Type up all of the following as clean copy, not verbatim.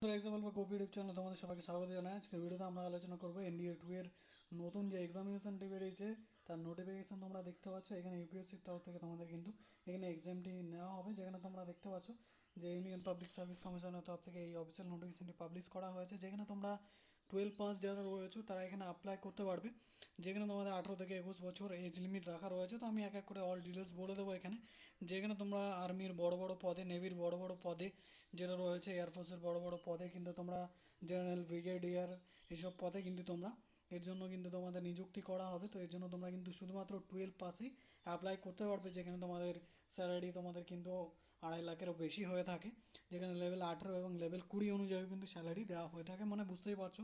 Example বা copy YouTube চ্যানেলে তোমাদের সবাইকে স্বাগত জানাই। আজকের ভিডিওতে আমরা আলোচনা করবো এনডিএ 2 এর নতুন যে এক্সামিনেশনটি বেরিয়েছে তার নোটিফিকেশন তোমরা দেখতে পাচ্ছ। এখানে ইউপিএসসির তরফ থেকে তোমাদের কিন্তু এখানে এক্সামটি নেওয়া হবে, যেখানে তোমরা দেখতে পাচ্ছ যে ইউনিয়ন পাবলিক সার্ভিস কমিশনের তরফ থেকে এই অফিসিয়াল নোটিফিকেশনটি পাবলিশ করা হয়েছে, যেখানে তোমরা 12 পাস যারা রয়েছে তারা এখানে অ্যাপ্লাই করতে পারবে। যেখানে তোমাদের 18 থেকে 21 বছর এজ লিমিট রাখা রয়েছে। তো আমি এক এক করে অল ডিটেলস বলে দেবো এখানে। যেখানে তোমরা আর্মির বড় বড় পদে, নেভির বড় বড় পদে যেটা রয়েছে, এয়ারফোর্সের বড় বড় পদে কিন্তু তোমরা জেনারেল, ব্রিগেডিয়ার এইসব পদে কিন্তু তোমরা এর জন্য কিন্তু তোমাদের নিযুক্তি করা হবে। তো এর জন্য তোমরা কিন্তু শুধুমাত্র 12 পাসেই অ্যাপ্লাই করতে পারবে, যেখানে তোমাদের স্যালারি তোমাদের কিন্তু 2.5 লাখেরও বেশি হয়ে থাকে, যেখানে লেভেল 18 এবং লেভেল 20 অনুযায়ী কিন্তু স্যালারি দেওয়া হয়ে থাকে। মানে বুঝতেই পারছো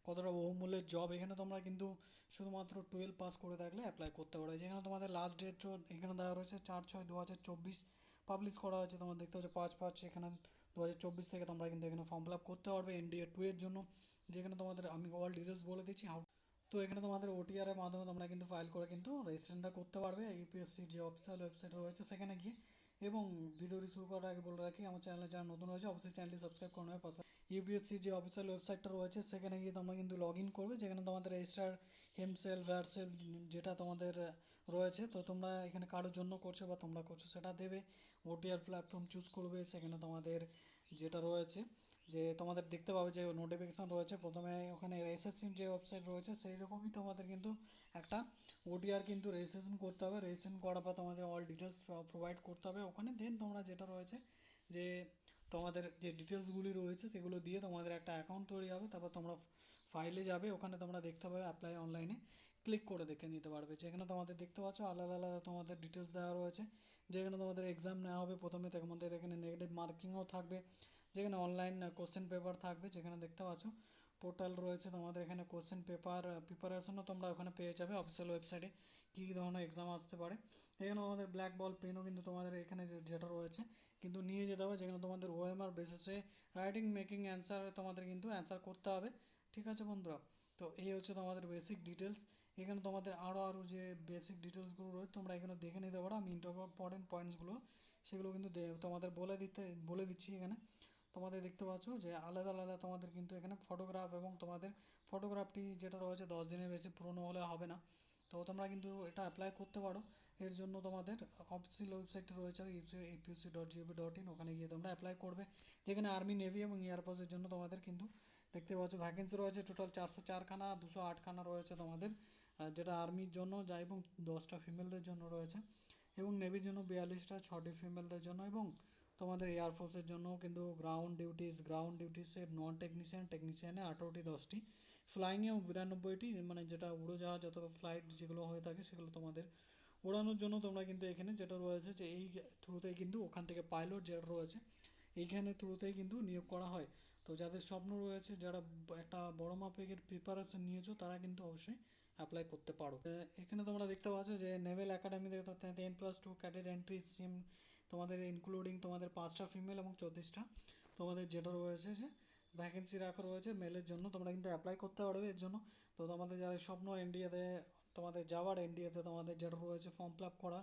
কতটা বহুমূল্যের জব। এখানে তোমরা কিন্তু শুধুমাত্র 12 পাস করে থাকলে অ্যাপ্লাই করতে পারবে। যেখানে তোমাদের লাস্ট ডেট এখানে দেওয়া রয়েছে 4/6/2024 পাবলিশ করা হয়েছে। তোমরা দেখতে পাচ্ছ 5/5 এখানে 2024 থেকে তোমরা কিন্তু এখানে ফর্ম ফিল আপ করতে পারবে এনডিএ 2 এর জন্য। যেখানে তোমাদের আমি অল ডিটেলস বলে দিচ্ছি হাউ। তো এখানে তোমাদের ওটিআর এর মাধ্যমে তোমরা কিন্তু ফাইল করে কিন্তু রেজিস্ট্রেশনটা করতে পারবে ইউপিএসসি যে অফিসিয়াল ওয়েবসাইট রয়েছে সেখানে গিয়ে। এবং ভিডিওটি শুরু করার আগে বলে রাখি, আমার চ্যানেলে যারা নতুন রয়েছে অবশ্যই চ্যানেলটি সাবস্ক্রাইব করে নেবে। পাশে ইউপিএসসি যে অফিসিয়াল ওয়েবসাইটটা রয়েছে সেখানে গিয়ে তোমরা কিন্তু লগ ইন করবে, যেখানে তোমাদের রেজিস্টার হেমসেল ভ্যাটসেল যেটা তোমাদের রয়েছে। তো তোমরা এখানে কারোর জন্য করছো বা তোমরা করছো সেটা দেবে। ওটিআর প্ল্যাটফর্ম চুজ করবে। সেখানে তোমাদের যেটা রয়েছে যে তোমাদের দেখতে পাবে যে নোটিফিকেশান রয়েছে প্রথমে ওখানে এসএসসির যে ওয়েবসাইট রয়েছে সেই রকমই তোমাদের কিন্তু একটা ওটিআর কিন্তু রেজিস্ট্রেশন করতে হবে। রেজিস্ট্রেশন করার পর তোমাদের অল ডিটেলস প্রোভাইড করতে হবে ওখানে। দেন তোমরা যেটা রয়েছে যে তোমাদের যে ডিটেলসগুলি রয়েছে সেগুলো দিয়ে তোমাদের একটা অ্যাকাউন্ট তৈরি হবে। তারপর তোমরা ফাইলে যাবে, ওখানে তোমরা দেখতে পাবে অ্যাপ্লাই অনলাইনে ক্লিক করে দেখে নিতে পারবে। যেখানে তোমাদের দেখতে পাচ্ছ আলাদা আলাদা তোমাদের ডিটেলস দেওয়া রয়েছে। যেখানে তোমাদের এক্সাম নেওয়া হবে প্রথমে তোমাদের এখানে নেগেটিভ মার্কিংও থাকবে, যেখানে অনলাইন কোশ্চেন পেপার থাকবে। যেখানে দেখতে পাচ্ছ পোর্টাল রয়েছে তোমাদের, এখানে কোশ্চেন পেপার প্রিপারেশনও তোমরা ওখানে পেয়ে যাবে অফিসিয়াল ওয়েবসাইটে কী কী ধরনের এক্সাম আসতে পারে। এখানে আমাদের ব্ল্যাক বল পেনও কিন্তু তোমাদের এখানে যেটা রয়েছে কিন্তু নিয়ে যেতে হবে, যেখানে তোমাদের ওএমআর বেসিসে রাইটিং মেকিং অ্যান্সার তোমাদের কিন্তু অ্যান্সার করতে হবে। ঠিক আছে বন্ধুরা, তো এই হচ্ছে তোমাদের বেসিক ডিটেলস। এখানে তোমাদের আরও যে বেসিক ডিটেলসগুলো রয়েছে তোমরা এখানে দেখে নিতে পারো। আমি ইম্পর্টেন্ট পয়েন্টসগুলো সেগুলো কিন্তু তোমাদের বলে দিচ্ছি এখানে। তোমাদের দেখতে পাচ্ছ যে আলাদা আলাদা তোমাদের কিন্তু এখানে ফটোগ্রাফ এবং তোমাদের ফটোগ্রাফটি যেটা রয়েছে 10 দিনের বেশি পুরনো হলে হবে না। তো তোমরা কিন্তু এটা অ্যাপ্লাই করতে পারো। এর জন্য তোমাদের অফিসিয়াল ওয়েবসাইট রয়েছে apc.gov.in, ওখানে গিয়ে তোমরা অ্যাপ্লাই করবে। যেখানে আর্মি, নেভি এবং এয়ারফোর্সের জন্য তোমাদের কিন্তু দেখতে পাচ্ছ ভ্যাকেন্সি রয়েছে টোটাল 404খানা, 208খানা রয়েছে তোমাদের, যেটা আর্মির জন্য যায় এবং 10টা ফিমেলদের জন্য রয়েছে। এবং নেভির জন্য 42টা, 6টি ফিমেলদের জন্য। এবং তোমাদের এয়ারফোর্সের জন্য কিন্তু গ্রাউন্ড ডিউটিসের নন টেকনিশিয়ান, টেকনিশিয়ানে 18টি, 10টি ফ্লাইংয়েও 92টি, মানে যেটা উড়োজাহাজ যত ফ্লাইট যেগুলো হয়ে থাকে সেগুলো তোমাদের ওড়ানোর জন্য তোমরা কিন্তু এখানে যেটা রয়েছে যে এই থ্রুতেই কিন্তু ওখান থেকে পাইলট যেটা রয়েছে এইখানে থ্রুতেই কিন্তু নিয়োগ করা হয়। তো যাদের স্বপ্ন রয়েছে, যারা একটা বড় মাপের প্রিপারেশন নিয়েছো তারা কিন্তু অবশ্যই অ্যাপ্লাই করতে পারো। এখানে তোমরা দেখতে পাচ্ছ যে নেভেল একাডেমি থেকে 10+2 ক্যাডেট এন্ট্রি সিম তোমাদের ইনক্লুডিং তোমাদের 5টা ফিমেল এবং 34টা তোমাদের যেটা রয়েছে যে ভ্যাকেন্সি রাখা রয়েছে মেলের জন্য, তোমরা কিন্তু অ্যাপ্লাই করতে পারবে এর জন্য। তো তোমাদের যাদের স্বপ্ন এনডিএতে তোমাদের যাওয়ার, এনডিএতে তোমাদের যেটা রয়েছে ফর্ম ফিল আপ করা,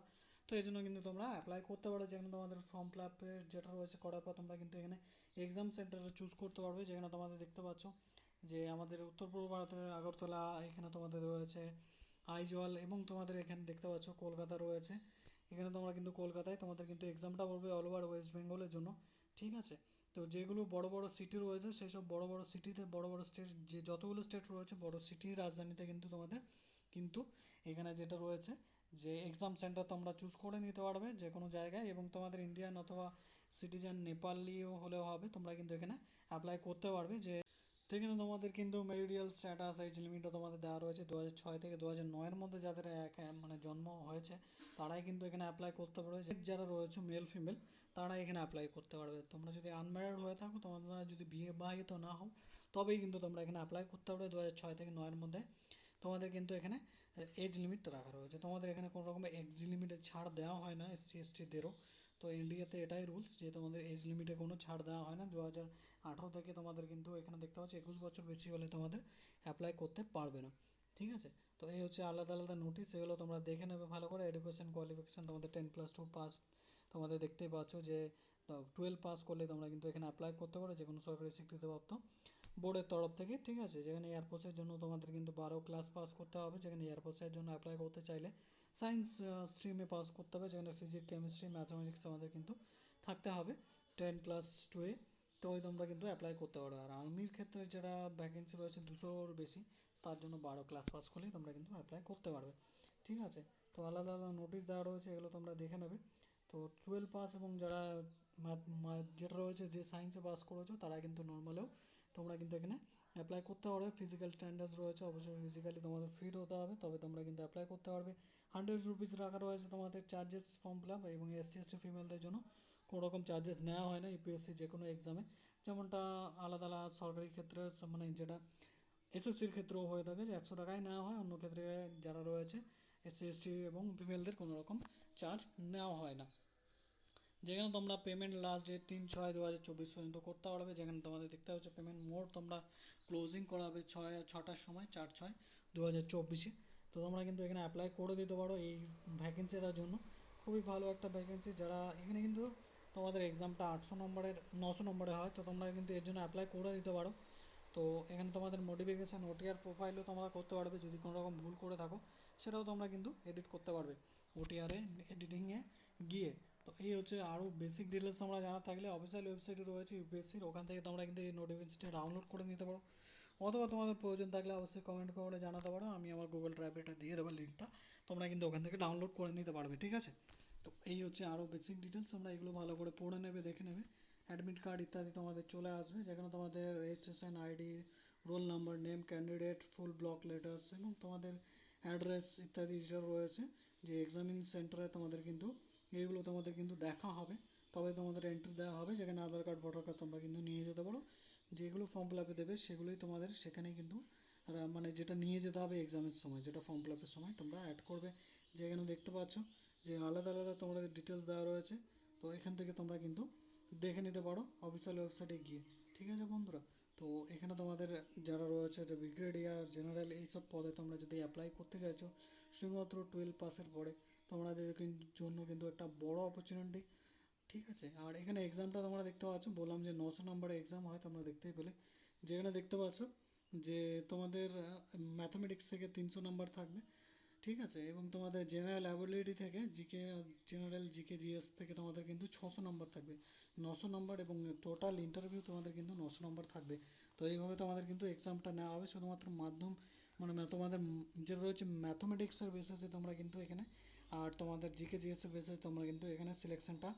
তো এই জন্য কিন্তু তোমরা অ্যাপ্লাই করতে পারো। যেখানে তোমাদের ফর্ম ফিল আপের যেটা রয়েছে করার পর তোমরা কিন্তু এখানে এক্সাম সেন্টার চুজ করতে পারবে। যেখানে তোমাদের দেখতে পাচ্ছ যে আমাদের উত্তর পূর্ব ভারতের আগরতলা, এখানে তোমাদের রয়েছে আইজল, এবং তোমাদের এখানে দেখতে পাচ্ছ কলকাতা রয়েছে। এখানে তোমরা কিন্তু কলকাতায় তোমাদের কিন্তু এক্সামটা পড়বে অল ওভার ওয়েস্ট বেঙ্গলের জন্য। ঠিক আছে, তো যেগুলো বড় বড় সিটি রয়েছে সেই সব বড় বড় সিটিতে, বড় বড় স্টেট যে যতগুলো স্টেট রয়েছে বড় সিটির রাজধানীতে কিন্তু তোমাদের কিন্তু এখানে যেটা রয়েছে যে এক্সাম সেন্টার তোমরা চুজ করে নিতে পারবে যে কোনো জায়গায়। এবং তোমাদের ইন্ডিয়ান অথবা সিটিজেন নেপালিও হলেও হবে, তোমরা কিন্তু এখানে অ্যাপ্লাই করতে পারবে। যে এখানে তোমাদের কিন্তু মেরিডিয়াল স্ট্যাটাস এজ লিমিটও তোমাদের দেওয়া রয়েছে 2006 থেকে 2009-এর মধ্যে যাদের মানে জন্ম হয়েছে তারাই কিন্তু এখানে অ্যাপ্লাই করতে পারবে। যারা রয়েছে মেল ফিমেল তারা এখানে অ্যাপ্লাই করতে পারবে। তোমরা যদি আনম্যারিড হয়ে থাকো, তোমরা যদি বিবাহিত না হও, তবেই কিন্তু তোমরা এখানে অ্যাপ্লাই করতে পারবে 2006 থেকে 9-এর মধ্যে। তোমাদের কিন্তু এখানে এজ লিমিট রাখা রয়েছে। তোমাদের এখানে কোনো রকমের এজ লিমিটে ছাড় দেওয়া হয় না এসসি এসটিদেরও। তো ইন্ডিয়াতে এটাই রুলস যে তোমাদের এজ লিমিটে কোনো ছাড় দেওয়া হয় না। 2018 থেকে তোমাদের কিন্তু এখানে দেখতে পাচ্ছি 21 বছর বেশি হলে তোমাদের অ্যাপ্লাই করতে পারবে না। ঠিক আছে, তো এই হচ্ছে আলাদা আলাদা নোটিশ, এগুলো তোমরা দেখে নেবে ভালো করে। এডুকেশন কোয়ালিফিকেশান তোমাদের 10+2 পাস তোমাদের দেখতেই পাচ্ছ যে তো 12 পাস করলে তোমরা কিন্তু এখানে অ্যাপ্লাই করতে পারো যে কোনো সরকারি স্বীকৃতিপ্রাপ্ত বোর্ডের তরফ থেকে, ঠিক আছে। যেখানে এয়ারফোর্সের জন্য তোমাদের কিন্তু 12 ক্লাস পাস করতে হবে, যেখানে এয়ারফোর্সের জন্য অ্যাপ্লাই করতে চাইলে সায়েন্স স্ট্রিমে পাস করতে হবে, যেখানে ফিজিক্স কেমিস্ট্রি ম্যাথামেটিক্স আমাদের কিন্তু থাকতে হবে 10+2-এ। তো ওই তোমরা কিন্তু অ্যাপ্লাই করতে পারো। আর আর্মির ক্ষেত্রে যারা ভ্যাকেন্সি রয়েছে 200-র বেশি, তার জন্য 12 ক্লাস পাস করলেই তোমরা কিন্তু অ্যাপ্লাই করতে পারবে, ঠিক আছে। তো আলাদা আলাদা নোটিশ দেওয়া রয়েছে, এগুলো তোমরা দেখে নেবে। তো 12 পাস এবং যারা যেটা রয়েছে যে সায়েন্সে পাস করেছো তারা কিন্তু নর্মালেও তোমরা কিন্তু এখানে অ্যাপ্লাই করতে পারবে। ফিজিক্যাল স্ট্যান্ডার্ডস রয়েছে, অবশ্যই ফিজিক্যালি তোমাদের ফিট হতে হবে, তবে তোমরা কিন্তু অ্যাপ্লাই করতে পারবে। 100 রুপিস রাখা রয়েছে তোমাদের চার্জেস ফর্ম ফিল আপ, এবং এসসি এসটি ফিমেলদের জন্য কোনো রকম চার্জেস নেওয়া হয় না ইউপিএসসি যে কোনো এক্সামে, যেমনটা আলাদা আলাদা সরকারি ক্ষেত্রে মানে যেটা এসএসসির ক্ষেত্রেও হয়ে থাকে যে 100 টাকাই নেওয়া হয়, অন্য ক্ষেত্রে যারা রয়েছে এসসি এসটি এবং ফিমেলদের কোনো রকম চার্জ নেওয়া হয় না। যেখানে তোমরা পেমেন্ট লাস্ট ডেট 3/6/2024 পর্যন্ত করতে পারবে, যেখানে তোমাদের দেখতে হচ্ছে পেমেন্ট মোড তোমরা ক্লোজিং করাবে 6টার সময় 4/6/2024। তো তোমরা কিন্তু এখানে অ্যাপ্লাই করে দিতে পারো এই ভ্যাকেন্সিটার জন্য। খুবই ভালো একটা ভ্যাকেন্সি, যারা এখানে কিন্তু তোমাদের এক্সামটা 800 নম্বরের 900 নম্বরের হয়, তো তোমরা কিন্তু এর জন্য অ্যাপ্লাই করে দিতে পারো। তো এখানে তোমাদের মডিফিকেশান ওটিআর প্রোফাইলও তোমরা করতে পারবে, যদি কোনো রকম ভুল করে থাকো সেটাও তোমরা কিন্তু এডিট করতে পারবে ওটিআরে এডিটিংয়ে গিয়ে। তো এই হচ্ছে আরও বেসিক ডিটেলস তোমরা জানা থাকলে অফিসিয়াল ওয়েবসাইটে রয়েছে ইউপিএসসির, ওখান থেকে তোমরা কিন্তু এই নোটিফিকেশনটা ডাউনলোড করে নিতে পারো, অথবা তোমাদের প্রয়োজন থাকলে অবশ্যই কমেন্ট করে জানাতে পারো, আমি আমার গুগল ড্রাইভে এটা দিয়ে দেবো লিঙ্কটা, তোমরা কিন্তু ওখান থেকে ডাউনলোড করে নিতে পারবে, ঠিক আছে। তো এই হচ্ছে আরও বেসিক ডিটেলস, তোমরা এগুলো ভালো করে পড়ে নেবে, দেখে নেবে। অ্যাডমিট কার্ড ইত্যাদি তোমাদের চলে আসবে, যেখানে তোমাদের registration ID, roll number, name, candidate, ফুল ব্লক লেটার্স এবং তোমাদের অ্যাড্রেস ইত্যাদি যেটা রয়েছে যে এক্সামিন সেন্টারে তোমাদের কিন্তু এইগুলো তোমাদের কিন্তু দেখা হবে, তবে তোমাদের এন্ট্রি দেওয়া হবে। যেখানে আধার কার্ড ভোটার কার্ড তোমরা কিন্তু নিয়ে যেতে পারো, যেগুলো ফর্ম ফিল আপে দেবে সেগুলোই তোমাদের সেখানেই কিন্তু মানে যেটা নিয়ে যেতে হবে এক্সামের সময়, যেটা ফর্ম ফিল আপের সময় তোমরা অ্যাড করবে। যেখানে দেখতে পাচ্ছ যে আলাদা আলাদা তোমাদের ডিটেলস দেওয়া রয়েছে, তো এখান থেকে তোমরা কিন্তু দেখে নিতে পারো অফিসিয়াল ওয়েবসাইটে গিয়ে, ঠিক আছে বন্ধুরা। তো এখানে তোমাদের যারা রয়েছে যে ব্রিগেডিয়ার জেনারেল এইসব পদে তোমরা যদি অ্যাপ্লাই করতে চাইছো শুধুমাত্র 12 পাসের পরে, তোমাদের জন্য কিন্তু একটা বড় অপরচুনিটি, ঠিক আছে। আর এখানে এক্সামটা তোমরা দেখতে পাচ্ছ, বললাম যে 900 নম্বরের এক্সাম হয়, তোমরা দেখতেই পেলে। যেখানে দেখতে পাচ্ছ যে তোমাদের ম্যাথামেটিক্স থেকে 300 নম্বর থাকবে, ঠিক আছে, এবং তোমাদের জেনারেল অ্যাবিলিটি থেকে জিকে, জেনারেল জিকে জিএস থেকে তোমাদের কিন্তু 600 নম্বর থাকবে, 900 নম্বর, এবং টোটাল ইন্টারভিউ তোমাদের কিন্তু 900 নম্বর থাকবে। তো এইভাবে তোমাদের কিন্তু এক্সামটা নেওয়া হবে শুধুমাত্র মাধ্যম মানে তোমাদের যেটা রয়েছে ম্যাথমেটিক্সের বেসিসে তোমরা কিন্তু এখানে, আর তোমাদের জিকে জিএসের বেসিসে তোমরা কিন্তু এখানে সিলেকশনটা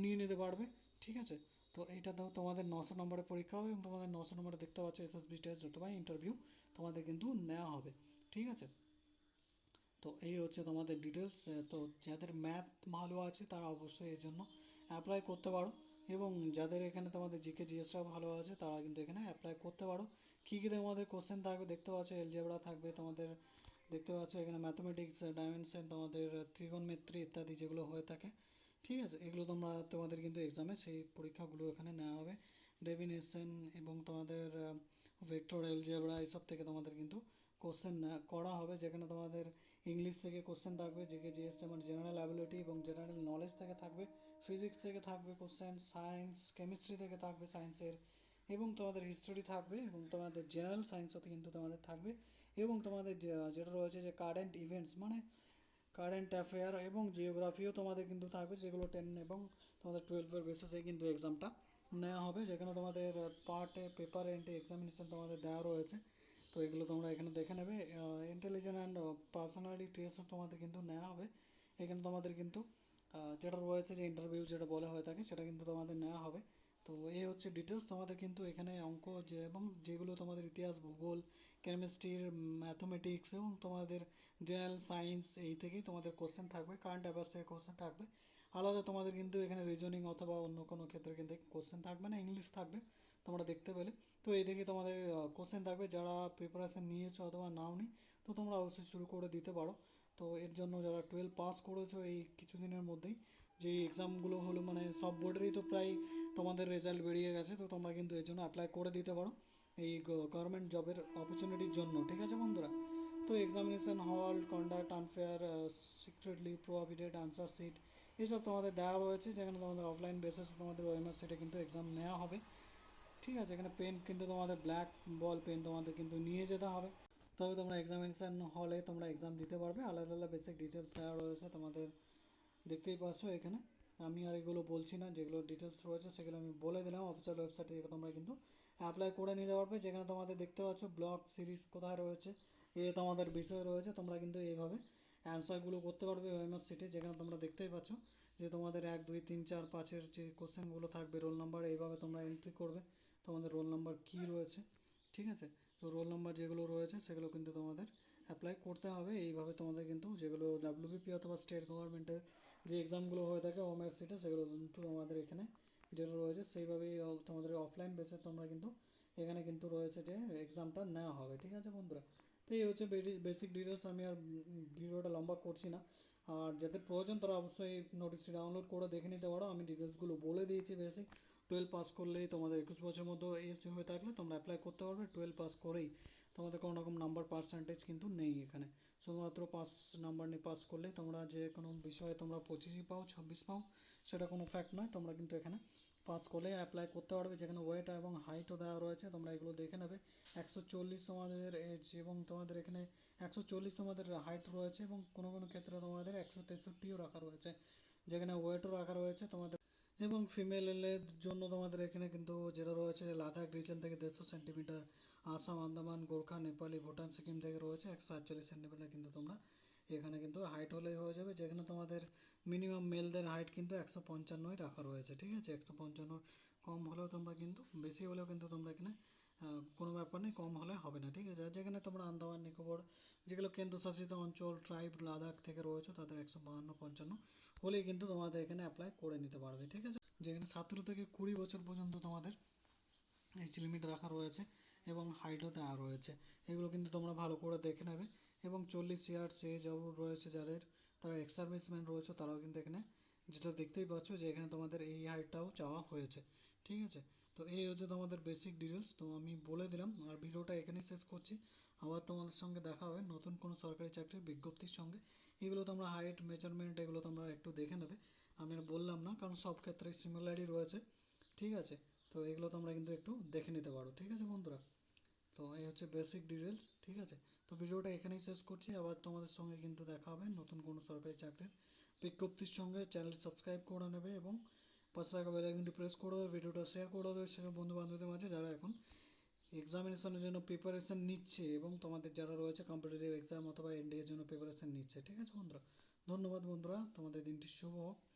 নিয়ে নিতে পারবে, ঠিক আছে। তো এইটাতেও তোমাদের 900 নম্বরের পরীক্ষা হবে, এবং তোমাদের 900 নম্বরে দেখতে পাচ্ছ এসএসবি টেস্ট অথবা ইন্টারভিউ তোমাদের কিন্তু নেওয়া হবে, ঠিক আছে। তো এই হচ্ছে তোমাদের ডিটেলস। তো যাদের ম্যাথ ভালো আছে তারা অবশ্যই এর জন্য অ্যাপ্লাই করতে পারো, এবং যাদের এখানে তোমাদের জিকে জিএসটাও ভালো আছে তারা কিন্তু এখানে অ্যাপ্লাই করতে পারো। কী কী তোমাদের কোশ্চেন থাকবে দেখতে পাচ্ছ, এলজেব্রা থাকবে তোমাদের, দেখতে পাচ্ছ এখানে ম্যাথমেটিক্স, ডাইমেনশন, তোমাদের ত্রিকোণমিতি ইত্যাদি যেগুলো হয়ে থাকে, ঠিক আছে। এগুলো তোমাদের কিন্তু এক্সামে সেই পরীক্ষাগুলো এখানে নেওয়া হবে। ডেফিনেশন এবং তোমাদের ভেক্টর এলজেব্রা এইসব থেকে তোমাদের কিন্তু কোশ্চেন করা হবে, যেখানে তোমাদের ইংলিশ থেকে কোশ্চেন থাকবে, জিকে জিএস যেমন জেনারেল অ্যাবিলিটি এবং জেনারেল নলেজ থেকে থাকবে, ফিজিক্স থেকে থাকবে কোশ্চেন, সায়েন্স কেমিস্ট্রি থেকে থাকবে সায়েন্সের, এবং তোমাদের হিস্ট্রি থাকবে, এবং তোমাদের জেনারেল সায়েন্সও কিন্তু তোমাদের থাকবে, এবং তোমাদের যেটা রয়েছে যে কারেন্ট ইভেন্টস মানে কারেন্ট অ্যাফেয়ার এবং জিওগ্রাফিও তোমাদের কিন্তু থাকবে, যেগুলো 10 এবং তোমাদের 12-এর বেসিসে কিন্তু এক্সামটা নেওয়া হবে। যেখানে তোমাদের পার্টে পেপার এন্ট্রি এক্সামিনেশন তোমাদের দেওয়া রয়েছে, তো এগুলো তোমরা এখানে দেখে নেবে। ইন্টেলিজেন্ট অ্যান্ড পার্সোনালিটি টেস্টও তোমাদের কিন্তু নেওয়া হবে। এখানে তোমাদের কিন্তু যেটা রয়েছে যে ইন্টারভিউ যেটা বলা হয়ে থাকে সেটা কিন্তু তোমাদের নেওয়া হবে। তো এই হচ্ছে ডিটেলস, তোমাদের কিন্তু এখানে অঙ্ক যে এবং যেগুলো তোমাদের ইতিহাস, ভূগোল, কেমিস্ট্রির, ম্যাথমেটিক্স এবং তোমাদের জেনারেল সায়েন্স এই থেকেই তোমাদের কোশ্চেন থাকবে, কারেন্ট অ্যাফেয়ার্স থেকে কোশ্চেন থাকবে। আলাদা তোমাদের কিন্তু এখানে রিজনিং অথবা অন্য কোনো ক্ষেত্রে কিন্তু কোশ্চেন থাকবে না, ইংলিশ থাকবে তোমরা দেখতে পেলে। তো এই থেকে তোমাদের কোশ্চেন থাকবে, যারা প্রিপারেশান নিয়েছো অথবা নাওনি তো তোমরা অবশ্যই শুরু করে দিতে পারো। তো এর জন্য যারা 12 পাস করেছো এই কিছুদিনের মধ্যেই, যে এক্সামগুলো হলো মানে সব বোর্ডেরই তো প্রায় তোমাদের রেজাল্ট বেরিয়ে গেছে, তো তোমরা কিন্তু এর জন্য অ্যাপ্লাই করে দিতে পারো এই গভর্নমেন্ট জবের অপরচুনিটির জন্য, ঠিক আছে বন্ধুরা। তো examination hall, conduct, unfair, secretly prohibited, answer sheet এইসব তোমাদের দেওয়া রয়েছে, যেখানে তোমাদের অফলাইন বেসিসে তোমাদের ওএমআর সিটে কিন্তু এক্সাম নেওয়া হবে। ঠিক আছে, এখানে পেন কিন্তু তোমাদের ব্ল্যাক বল পেন তোমাদের কিন্তু নিয়ে যেতে হবে, তবে তোমরা এক্সামিনেশান হলে তোমরা এক্সাম দিতে পারবে। আলাদা আলাদা বেসিক ডিটেলস দেওয়া রয়েছে তোমাদের, দেখতেই পাচ্ছ এখানে। আমি আর এগুলো বলছি না, যেগুলো ডিটেলস রয়েছে সেগুলো আমি বলে দিলাম। অফিসিয়াল ওয়েবসাইটে থেকে তোমরা কিন্তু অ্যাপ্লাই করে নিতে পারবে, যেখানে তোমাদের দেখতে পাচ্ছ ব্লগ সিরিজ কোথায় রয়েছে, তোমাদের বিষয় রয়েছে। তোমরা কিন্তু এইভাবে অ্যান্সারগুলো করতে পারবে ওএমআর সিটে, যেখানে তোমরা দেখতেই পাচ্ছ যে তোমাদের 1 2 3 4 5-এর যে কোশ্চেনগুলো থাকবে রোল নাম্বার, এইভাবে তোমরা এন্ট্রি করবে তোমাদের রোল নাম্বার কী রয়েছে। ঠিক আছে, তো রোল নাম্বার যেগুলো রয়েছে সেগুলো কিন্তু তোমাদের অ্যাপ্লাই করতে হবে। এইভাবে তোমাদের কিন্তু যেগুলো ডাব্লিউবিপি অথবা স্টেট গভর্নমেন্টের যে এক্সামগুলো হয়ে থাকে ওএমআর সিটে, সেগুলো কিন্তু তোমাদের এখানে যেটা রয়েছে সেইভাবেই তোমাদের অফলাইন বেসে তোমরা কিন্তু এখানে কিন্তু রয়েছে যে এক্সামটা নেওয়া হবে। ঠিক আছে বন্ধুরা, তো এই হচ্ছে বেসিক ডিটেলস। আমি আর ভিডিওটা লম্বা করছি না, আর যাদের প্রয়োজন তারা অবশ্যই নোটিশটি ডাউনলোড করে দেখে নিতে পারো। আমি ডিটেলসগুলো বলে দিয়েছি বেসিক। 12 পাস করলেই তোমাদের 21 বছরের মধ্যে এজ হয়ে থাকলে তোমরা অ্যাপ্লাই করতে পারবে। 12 পাস করেই তোমাদের কোনো রকম নাম্বার পার্সেন্টেজ কিন্তু নেই এখানে, শুধুমাত্র পাস নাম্বার নিয়ে পাস করলেই তোমরা যে কোনো বিষয়ে তোমরা 25 পাও 26 পাও সেটা কোনো ফ্যাক্ট নয়, তোমরা কিন্তু এখানে পাস করলে অ্যাপ্লাই করতে পারবে। যেখানে ওয়েট এবং হাইটও দেওয়া রয়েছে, তোমরা এগুলো দেখে নেবে। 140 তোমাদের এজ, এবং তোমাদের এখানে 140 তোমাদের হাইট রয়েছে, এবং কোনো কোনো ক্ষেত্রে তোমাদের 163ও রাখা রয়েছে, যেখানে ওয়েটও রাখা রয়েছে তোমাদের। এবং ফিমেলের জন্য তোমাদের এখানে কিন্তু যেটা রয়েছে লাদাখ রিজন থেকে 150 সেন্টিমিটার, আসাম আন্দামান গোর্খা নেপালি ভুটান সিকিম থেকে রয়েছে 148 সেন্টিমিটার, কিন্তু তোমরা এখানে কিন্তু হাইট হলেই হয়ে যাবে। যেখানে তোমাদের মিনিমাম মেলদের হাইট কিন্তু 155ই রাখা রয়েছে। ঠিক আছে, 155 কম হলেও তোমরা কিন্তু, বেশি হলেও কিন্তু তোমরা এখানে কোনো ব্যাপার নেই, কম হলে হবে না। ঠিক আছে, আর যেখানে তোমরা আন্দামান নিকোবর যেগুলো কেন্দ্রশাসিত অঞ্চল ট্রাইব লাদাখ থেকে রয়েছে তাদের 152 55 হলেই কিন্তু তোমাদের এখানে অ্যাপ্লাই করে নিতে পারবে। ঠিক আছে, যেখানে 17 থেকে 20 বছর পর্যন্ত তোমাদের এজ লিমিট রাখা রয়েছে, এবং হাইটও দেওয়া রয়েছে। এগুলো কিন্তু তোমরা ভালো করে দেখে নেবে। এবং 40 ইয়ার্স এজ অবধ রয়েছে যাদের, তারা এক্স সার্ভিসম্যান রয়েছে, তারাও কিন্তু এখানে যেটা দেখতেই পাচ্ছ যে এখানে তোমাদের এই হাইটটাও চাওয়া হয়েছে। ঠিক আছে, তো এই হচ্ছে তোমাদের বেসিক ডিটেলস, তো আমি বলে দিলাম। আর ভিডিওটা এখানেই শেষ করছি। আবার তোমাদের সঙ্গে দেখা হবে নতুন কোনো সরকারি চাকরির বিজ্ঞপ্তির সঙ্গে। এগুলো তোমরা হাইট মেজারমেন্ট এগুলো তোমরা একটু দেখে নেবে, আমি আর বললাম না, কারণ সব ক্ষেত্রে সিমিলারই রয়েছে। ঠিক আছে, তো এগুলো তোমরা কিন্তু একটু দেখে নিতে পারো। ঠিক আছে বন্ধুরা, তো এই হচ্ছে বেসিক ডিটেলস। ঠিক আছে, তো ভিডিওটা এখানেই শেষ করছি। আবার তোমাদের সঙ্গে কিন্তু দেখা হবে নতুন কোনো সরকারি চাকরির বিজ্ঞপ্তির সঙ্গে। চ্যানেল সাবস্ক্রাইব করে নেবে এবং পাশে থাকা বেল আইকনটি প্রেস করে দেবে, ভিডিওটা শেয়ার করে দেবে সেসব বন্ধু বান্ধবদের মাঝে যারা এখন এক্সামিনেশনের জন্য প্রিপারেশন নিচ্ছে, এবং তোমাদের যারা রয়েছে কম্পিটিটিভ এক্সাম অথবা এনডিএর জন্য প্রিপারেশন নিচ্ছে। ঠিক আছে বন্ধুরা, ধন্যবাদ বন্ধুরা, তোমাদের দিনটি শুভ হোক।